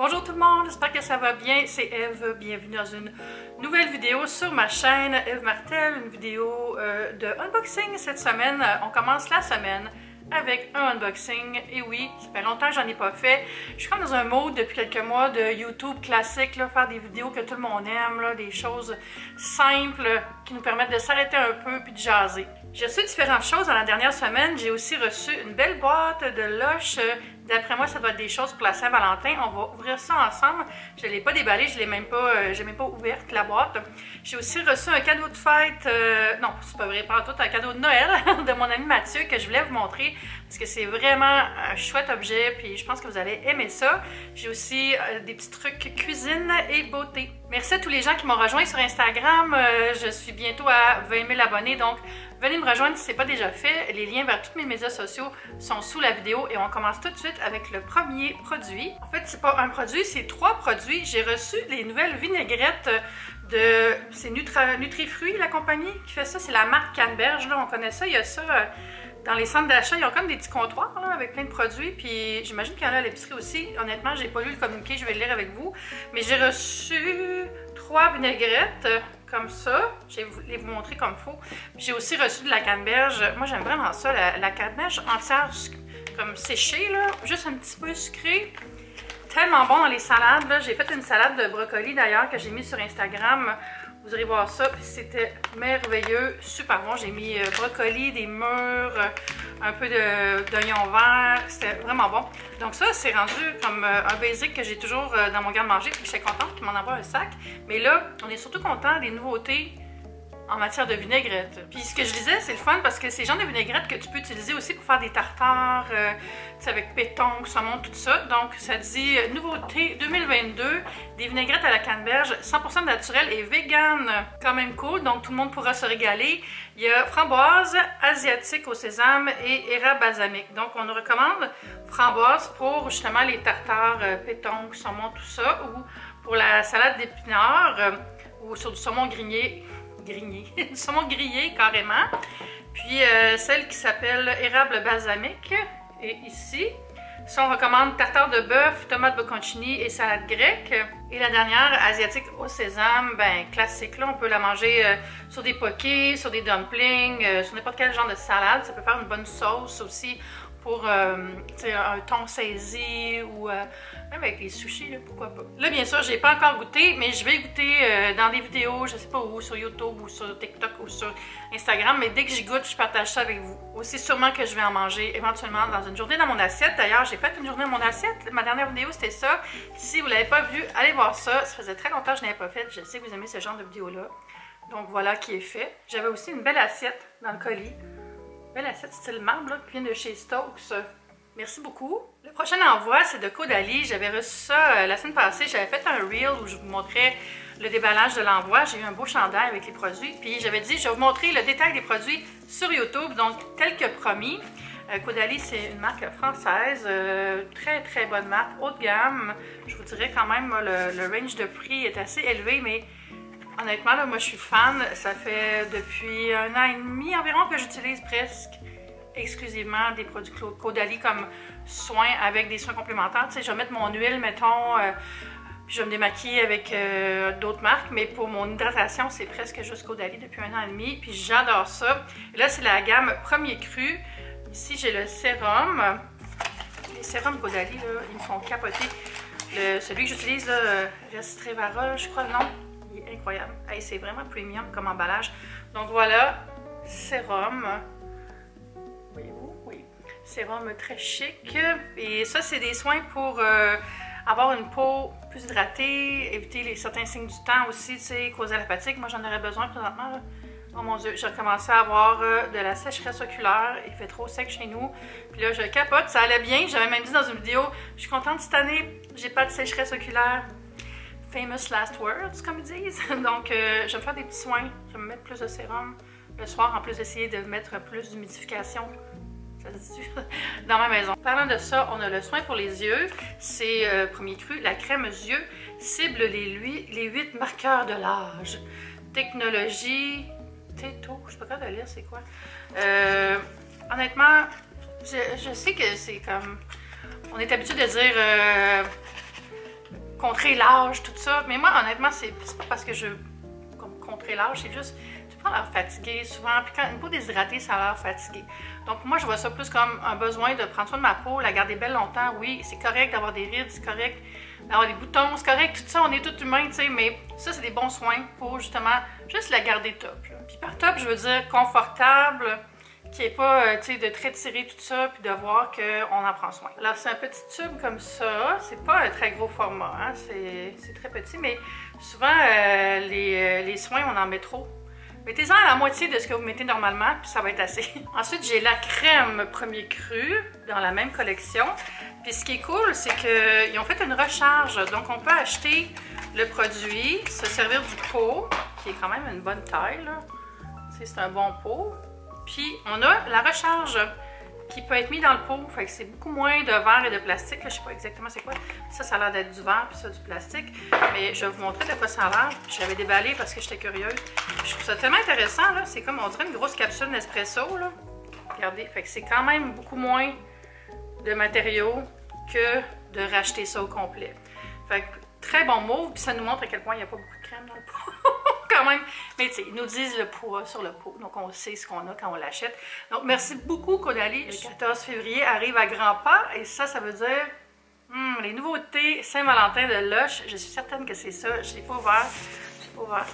Bonjour tout le monde, j'espère que ça va bien, c'est Eve, bienvenue dans une nouvelle vidéo sur ma chaîne Eve Martel, une vidéo de unboxing cette semaine. On commence la semaine avec un unboxing, et oui, ça fait longtemps que j'en ai pas fait. Je suis comme dans un mode depuis quelques mois de YouTube classique, là, faire des vidéos que tout le monde aime, là, des choses simples qui nous permettent de s'arrêter un peu puis de jaser. J'ai reçu différentes choses dans la dernière semaine. J'ai aussi reçu une belle boîte de Lush. D'après moi, ça doit être des choses pour la Saint-Valentin. On va ouvrir ça ensemble. Je ne l'ai pas déballé, je n'ai même pas ouverte la boîte. J'ai aussi reçu un cadeau de fête, non, c'est pas vrai, pas tout, un cadeau de Noël de mon ami Mathieu que je voulais vous montrer parce que c'est vraiment un chouette objet puis je pense que vous allez aimer ça. J'ai aussi des petits trucs cuisine et beauté. Merci à tous les gens qui m'ont rejoint sur Instagram. Je suis bientôt à 20 000 abonnés, donc venez me rejoindre si ce n'est pas déjà fait. Les liens vers tous mes médias sociaux sont sous la vidéo et on commence tout de suite avec le premier produit. En fait, c'est pas un produit, c'est 3 produits. J'ai reçu les nouvelles vinaigrettes de... C'est Nutrifruits, la compagnie qui fait ça. C'est la marque Canneberge, là, on connaît ça. Il y a ça dans les centres d'achat. Ils ont comme des petits comptoirs là, avec plein de produits. Puis j'imagine qu'il y en a à l'épicerie aussi. Honnêtement, j'ai pas lu le communiqué, je vais le lire avec vous. Mais j'ai reçu 3 vinaigrettes comme ça. Je vais vous montrer comme il faut. J'ai aussi reçu de la canneberge. Moi, j'aime vraiment ça, la canneberge entière, comme séchée, là, juste un petit peu sucrée. Tellement bon dans les salades. J'ai fait une salade de brocoli d'ailleurs que j'ai mis sur Instagram. Vous irez voir ça. C'était merveilleux, super bon. J'ai mis brocoli, des mûres, un peu d'oignon vert. C'était vraiment bon. Donc ça, c'est rendu comme un basic que j'ai toujours dans mon garde-manger. Je suis contente qu'il m'en envoie un sac. Mais là, on est surtout content des nouveautés en matière de vinaigrette. Puis ce que je disais, c'est le fun parce que c'est le genre de vinaigrette que tu peux utiliser aussi pour faire des tartares, avec pétanque, saumon, tout ça. Donc ça dit nouveauté 2022, des vinaigrettes à la canneberge, 100% naturel et vegan. Quand même cool, donc tout le monde pourra se régaler. Il y a framboise, asiatique au sésame et érable balsamique. Donc on nous recommande framboise pour justement les tartares, pétanque, saumon, tout ça, ou pour la salade d'épinards, ou sur du saumon grillé, du saumon grillé carrément. Puis celle qui s'appelle érable balsamique est ici. Ça, on recommande tartare de bœuf, tomate bocconcini et salade grecque. Et la dernière, asiatique au sésame, ben classique. Là, on peut la manger sur des pokés, sur des dumplings, sur n'importe quel genre de salade. Ça peut faire une bonne sauce aussi pour un thon saisi ou même avec les sushis, là, pourquoi pas. Là, bien sûr, je n'ai pas encore goûté, mais je vais goûter dans des vidéos, je sais pas où, sur YouTube ou sur TikTok ou sur Instagram, mais dès que j'y goûte, je partage ça avec vous. Aussi sûrement que je vais en manger éventuellement dans une journée dans mon assiette. D'ailleurs, j'ai fait une journée dans mon assiette. Ma dernière vidéo, c'était ça. Si vous ne l'avez pas vu, allez voir ça. Ça faisait très longtemps que je n'avais pas fait. Je sais que vous aimez ce genre de vidéo-là. Donc voilà qui est fait. J'avais aussi une belle assiette dans le colis. Belle assiette style marbre, là, qui vient de chez Stokes. Merci beaucoup. Le prochain envoi, c'est de Caudalie. J'avais reçu ça la semaine passée. J'avais fait un reel où je vous montrais le déballage de l'envoi. J'ai eu un beau chandail avec les produits. Puis j'avais dit, je vais vous montrer le détail des produits sur YouTube. Donc, tel que promis. Caudalie, c'est une marque française. Très, très bonne marque. Haut de gamme. Je vous dirais quand même, le range de prix est assez élevé, mais honnêtement, là, moi, je suis fan. Ça fait depuis 1 an et demi environ que j'utilise presque exclusivement des produits Caudalie comme soins avec des soins complémentaires. Tu sais, je vais mettre mon huile, mettons, puis je vais me démaquiller avec d'autres marques, mais pour mon hydratation, c'est presque juste Caudalie depuis 1 an et demi, puis j'adore ça. Et là, c'est la gamme Premier Cru. Ici, j'ai le sérum. Les sérums Caudalie, là, ils me font capoter. Celui que j'utilise, Restrevara, je crois le nom. Il est incroyable. Hey, c'est vraiment premium comme emballage. Donc voilà, sérum. Voyez-vous? Oui. Sérum très chic. Et ça, c'est des soins pour avoir une peau plus hydratée, éviter certains signes du temps aussi, tu sais, causer la fatigue. Moi, j'en aurais besoin présentement, là. Oh mon Dieu, j'ai recommencé à avoir de la sécheresse oculaire. Il fait trop sec chez nous. Puis là, je capote. Ça allait bien. J'avais même dit dans une vidéo, je suis contente cette année, j'ai pas de sécheresse oculaire. Famous last words, comme ils disent. Donc, je vais me faire des petits soins. Je vais me mettre plus de sérum le soir, en plus d'essayer de mettre plus d'humidification. Ça se dit dans ma maison. Parlant de ça, on a le soin pour les yeux. C'est Premier Cru. La crème yeux cible les 8 marqueurs de l'âge. Technologie... Této, je sais pas quoi de lire, c'est quoi. Honnêtement, je sais que c'est comme... On est habitué de dire contrer l'âge, tout ça. Mais moi, honnêtement, c'est pas parce que je veux contrer l'âge, c'est juste, tu peux l'air fatigué souvent. Puis quand une peau déshydratée, ça a l'air fatigué. Donc moi, je vois ça plus comme un besoin de prendre soin de ma peau, la garder belle longtemps. Oui, c'est correct d'avoir des rides, c'est correct d'avoir des boutons, c'est correct, tout ça, on est tous humains, tu sais, mais ça, c'est des bons soins pour justement juste la garder top. Là. Puis par top, je veux dire confortable, qui n'est pas, tu sais, de très tiré tout ça, puis de voir qu'on en prend soin. Alors, c'est un petit tube comme ça, c'est pas un très gros format, hein? C'est très petit, mais souvent, les soins, on en met trop. Mettez-en à la moitié de ce que vous mettez normalement, puis ça va être assez. Ensuite, j'ai la crème Premier Cru dans la même collection. Puis ce qui est cool, c'est qu'ils ont fait une recharge. Donc, on peut acheter le produit, se servir du pot, qui est quand même une bonne taille, là. Tu sais, c'est un bon pot. Puis, on a la recharge qui peut être mise dans le pot. Fait que c'est beaucoup moins de verre et de plastique. Là, je sais pas exactement c'est quoi. Ça a l'air d'être du verre, puis ça, du plastique. Mais je vais vous montrer de quoi ça a l'air. Je l'avais déballé parce que j'étais curieuse. Je trouve ça tellement intéressant, là. C'est comme, on dirait une grosse capsule Nespresso, là. Regardez. Fait que c'est quand même beaucoup moins de matériaux que de racheter ça au complet. Fait que très bon move. Puis ça nous montre à quel point il n'y a pas beaucoup de crème dans le pot. Quand même. Mais tu sais, ils nous disent le poids sur le pot. Donc, on sait ce qu'on a quand on l'achète. Donc, merci beaucoup, Caudalie. Le 14 février arrive à grands pas. Et ça veut dire les nouveautés Saint-Valentin de Lush. Je suis certaine que c'est ça. Je ne l'ai pas ouvert. Je l'ai pas ouvert.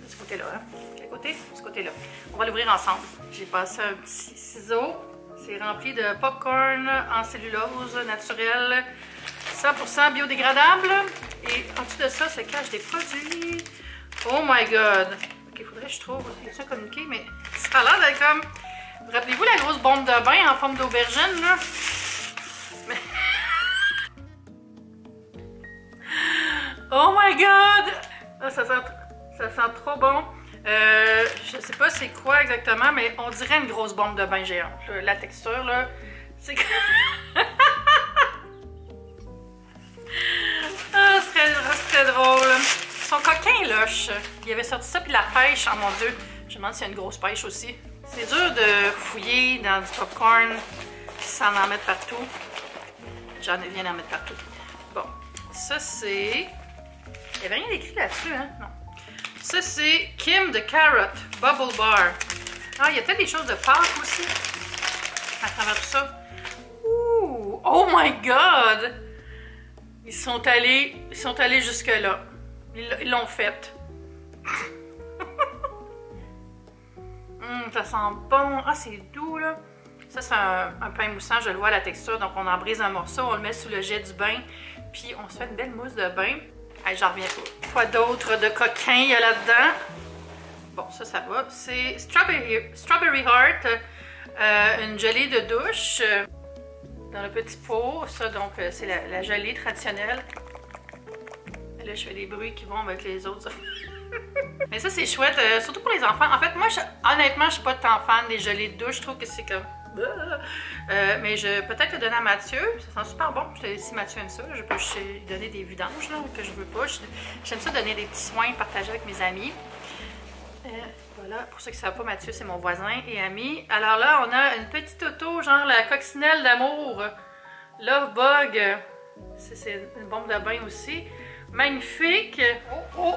De ce côté-là. Hein? Quel côté? De ce côté-là. On va l'ouvrir ensemble. J'ai passé un petit ciseau. C'est rempli de popcorn en cellulose naturelle. 100% biodégradable. Et en dessous de ça se cache des produits. Oh my god! Ok, faudrait que je trouve. Il y a ça communiqué, mais ça a l'air d'être comme. Rappelez-vous la grosse bombe de bain en forme d'aubergine, là? Mais... Oh my god! Ah, ça sent trop bon. Je sais pas c'est quoi exactement, mais on dirait une grosse bombe de bain géante. La texture, là, c'est. Ah, c'est très drôle. Son coquin Lush, il avait sorti ça, puis la pêche, oh mon dieu, je me demande s'il y a une grosse pêche aussi. C'est dur de fouiller dans du popcorn sans en mettre partout. J'en viens d'en mettre partout. Bon, ça c'est... Il n'y avait rien d'écrit là-dessus, hein? Non. Ça c'est Kim the Carrot Bubble Bar. Ah, il y a peut-être des choses de Pâques aussi à travers tout ça. Ouh! Oh my god! Ils sont allés jusque-là. Ils l'ont fait. Ça sent bon. Ah, c'est doux, là. Ça, c'est un pain moussant. Je le vois à la texture. Donc, on en brise un morceau. On le met sous le jet du bain. Puis, on se fait une belle mousse de bain. Allez, j'en reviens pas. Quoi d'autre de coquin il y a là-dedans? Bon, ça va. C'est Strawberry Heart. Une gelée de douche. Dans le petit pot. Ça, donc, c'est la gelée traditionnelle. Là, je fais des bruits qui vont avec les autres. Mais ça, c'est chouette, surtout pour les enfants. En fait, moi, honnêtement, je suis pas tant fan des gelées de douche. Je trouve que c'est comme... mais je peut-être le donner à Mathieu. Ça sent super bon. Si Mathieu aime ça, je peux lui donner des vidanges là, que je veux pas. J'aime ça donner des petits soins partagés avec mes amis. Voilà, pour ceux qui ne savent pas, Mathieu, c'est mon voisin et ami. Alors là, on a une petite auto, genre la coccinelle d'amour. Love Bug. C'est une bombe de bain aussi. Magnifique! Oh!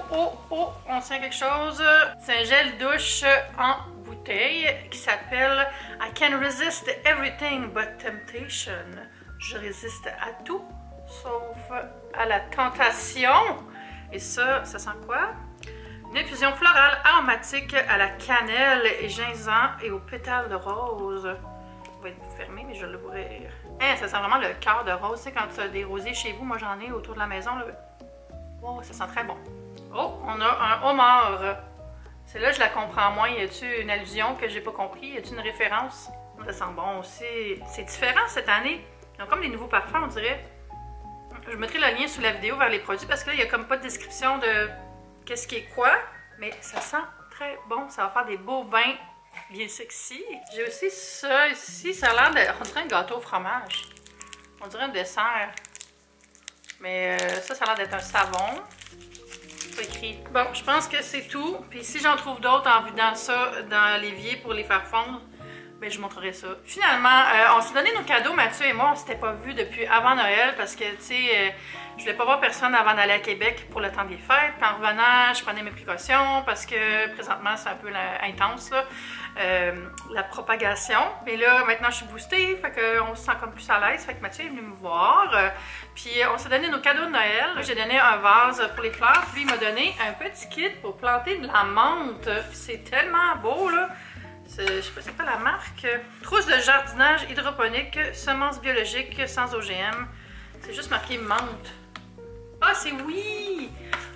On sent quelque chose. C'est un gel douche en bouteille qui s'appelle I can resist everything but temptation. Je résiste à tout sauf à la tentation. Et ça sent quoi? Une infusion florale aromatique à la cannelle et gingembre et aux pétales de rose. Il va être fermé, mais je vais l'ouvrir. Ça sent vraiment le cœur de rose. Tu sais, quand tu as des rosiers chez vous, moi j'en ai autour de la maison. Là. Oh, ça sent très bon. Oh, on a un homard. Celle-là, je la comprends moins. Y a-t-il une allusion que j'ai pas compris? Y a-t-il une référence? Ça sent bon aussi. C'est différent cette année. Ils ont comme des nouveaux parfums, on dirait. Je mettrai le lien sous la vidéo vers les produits parce que là, il n'y a comme pas de description de qu'est-ce qui est quoi. Mais ça sent très bon. Ça va faire des beaux bains bien sexy. J'ai aussi ça ici. Ça a l'air de... On dirait un gâteau au fromage. On dirait un dessert. Mais ça a l'air d'être un savon. C'est écrit. Bon, je pense que c'est tout. Puis si j'en trouve d'autres en vidant ça dans l'évier pour les faire fondre, mais je vous montrerai ça. Finalement, on s'est donné nos cadeaux, Mathieu et moi, on s'était pas vus depuis avant Noël parce que, tu sais, je voulais pas voir personne avant d'aller à Québec pour le temps des fêtes. Puis en revenant, je prenais mes précautions parce que présentement, c'est un peu intense, là, la propagation. Mais là, maintenant, je suis boostée, fait qu'on se sent comme plus à l'aise. Fait que Mathieu est venu me voir. Puis on s'est donné nos cadeaux de Noël. J'ai donné un vase pour les fleurs, puis il m'a donné un petit kit pour planter de la menthe. C'est tellement beau, là. Je sais pas c'est quoi la marque. Trousse de jardinage hydroponique, semences biologiques sans OGM. C'est juste marqué menthe. Ah, c'est oui!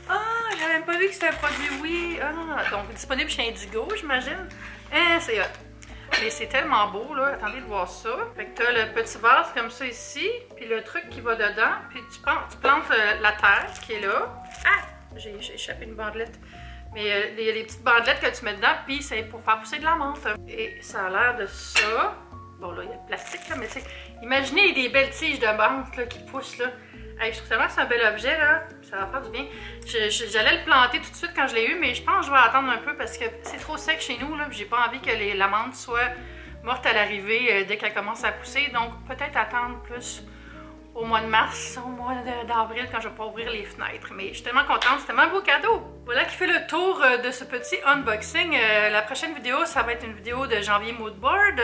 Ah, j'avais même pas vu que c'était un produit oui. Ah, donc disponible chez Indigo, j'imagine. Hein, c'est hot. Mais c'est tellement beau, là. Attendez de voir ça. Fait que t'as le petit vase comme ça ici, puis le truc qui va dedans, puis tu plantes la terre qui est là. Ah! J'ai échappé une bandelette. Mais il y a des petites bandelettes que tu mets dedans, puis c'est pour faire pousser de la menthe. Et ça a l'air de ça. Bon, là, il y a le plastique, là, mais tu sais, imaginez des belles tiges de menthe là, qui poussent, là. Hey, je trouve tellement que c'est un bel objet, là. Ça va faire du bien. J'allais le planter tout de suite quand je l'ai eu, mais je pense que je vais attendre un peu parce que c'est trop sec chez nous, là. J'ai pas envie que la menthe soit morte à l'arrivée dès qu'elle commence à pousser. Donc, peut-être attendre plus au mois de mars, au mois d'avril, quand je vais pas ouvrir les fenêtres. Mais je suis tellement contente, c'est tellement un beau cadeau! Voilà qui fait le tour de ce petit unboxing. La prochaine vidéo, ça va être une vidéo de janvier moodboard,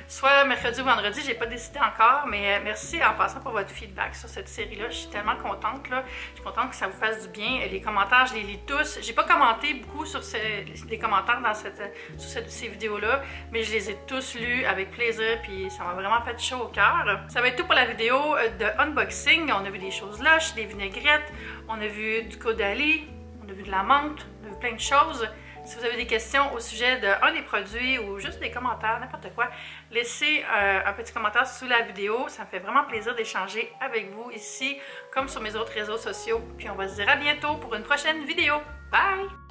soit mercredi ou vendredi, j'ai pas décidé encore, mais merci en passant pour votre feedback sur cette série-là. Je suis tellement contente, là. Je suis contente que ça vous fasse du bien. Les commentaires, je les lis tous. J'ai pas commenté beaucoup sur les commentaires dans ces vidéos-là, mais je les ai tous lus avec plaisir, puis ça m'a vraiment fait chaud au cœur. Ça va être tout pour la vidéo de unboxing. On a vu des choses lâches, des vinaigrettes, on a vu du Caudalie, on a vu de la menthe, on a vu plein de choses. Si vous avez des questions au sujet d'un des produits ou juste des commentaires, n'importe quoi, laissez un petit commentaire sous la vidéo. Ça me fait vraiment plaisir d'échanger avec vous ici, comme sur mes autres réseaux sociaux. Puis on va se dire à bientôt pour une prochaine vidéo. Bye!